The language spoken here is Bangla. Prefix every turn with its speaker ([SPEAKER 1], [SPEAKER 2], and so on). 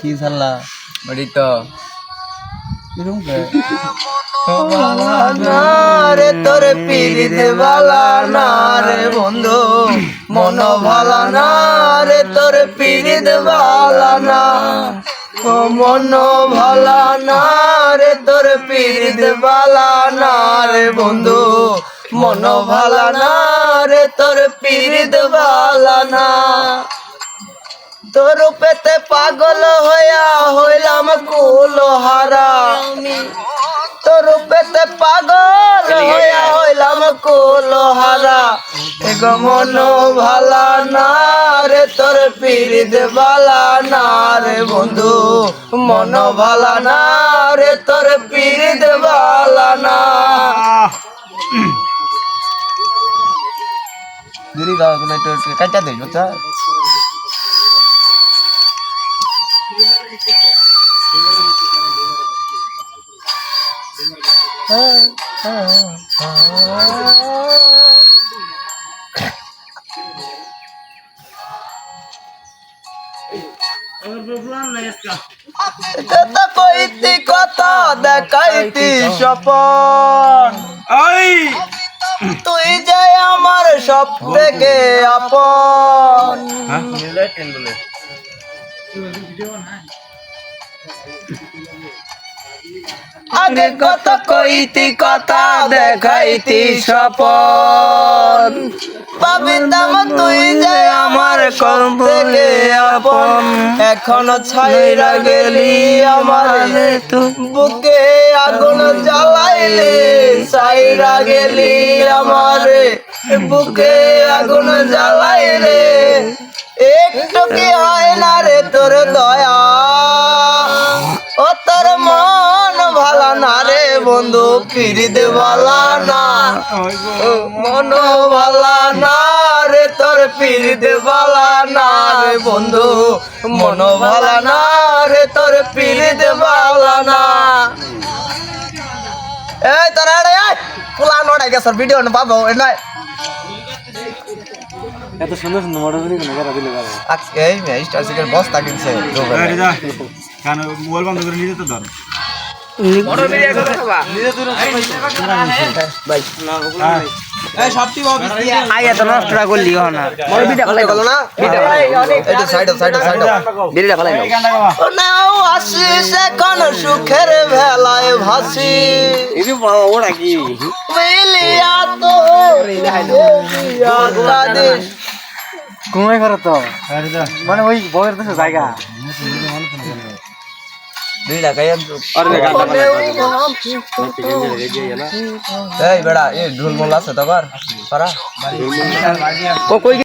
[SPEAKER 1] কি সাল্লা বড়ি তো রে তোর পীড়িত বালা না রে বন্ধু মন ভালা না রে তোর পীড়িত বালা না ও মন ভালা না রে তোর পীড়িত বালা না রে বন্ধু মন ভালা না রে তোর পীড়িত বালা না তোর পেতে পাগল হইয়া হইলাম কুল হারা তোর পেতে পাগল হইয়া হইলাম কুল হারা এগো মন ভালা না রে তোর পীড়িত বালা না রে বন্ধু মন ভালা না রে তোর পীড়িত বালা না দিদি গাও গুলো একটু কাটা দেই বুঝছা কইতি কথা দেখাইতি স্বপন তুই যে আমার সব থেকে আপন আগে কত কইতি কথা দেখাইতি স্বপন পাবিতাম তুই যে আমার কোন থেকে আপন এখনো ছাইরা গেলি আমার বুকে আগুন জ্বালাইলি ছাইরা গেলি আমার বুকে আগুন জ্বালাইলে একটু কি হয় না রে তোর দয়া ও তোর মন ভালা না রে বন্ধু পীড়িত বালা না মন ভালা না রে তোর পীড়িত বালা না রে বন্ধু মন ভালা না রে তোর পীড়িত বালা না এই তোরা রে ফুলা নড়াই গেছর ভিডিও না পাবো নাই
[SPEAKER 2] এত সুন্দর সুন্দর মডেল দিলে না করা দিলে পারে
[SPEAKER 1] আজকে এই স্টার সিকের বস্তা কিনছে
[SPEAKER 3] আরে যা কেন মোবাইল বন্ধ করে নিতে তো ধর
[SPEAKER 1] বড় ভিডিও করে খাবা নিজে দূর ভাই এই সবটি অফিস দিয়া
[SPEAKER 2] আইয়া তো নষ্টটা করলি হো না
[SPEAKER 1] বড় ভিডিও ফলাই গেল না ভিডিও এটা সাইড ভিডিও ফলাই ও নাও আসিস এখন সুখের ভেলায় ভাসি
[SPEAKER 2] এই যে ওরা কি
[SPEAKER 1] মিলিয়া তো বাংলাদেশ
[SPEAKER 2] ঘুমাই করে তো মানে ওই বউয়ের দেশে জায়গা
[SPEAKER 1] দুইটা কাইয়ান
[SPEAKER 2] আরে
[SPEAKER 1] এই বেড়া এই ঢোল মোল আছে তো কর পারা
[SPEAKER 2] কই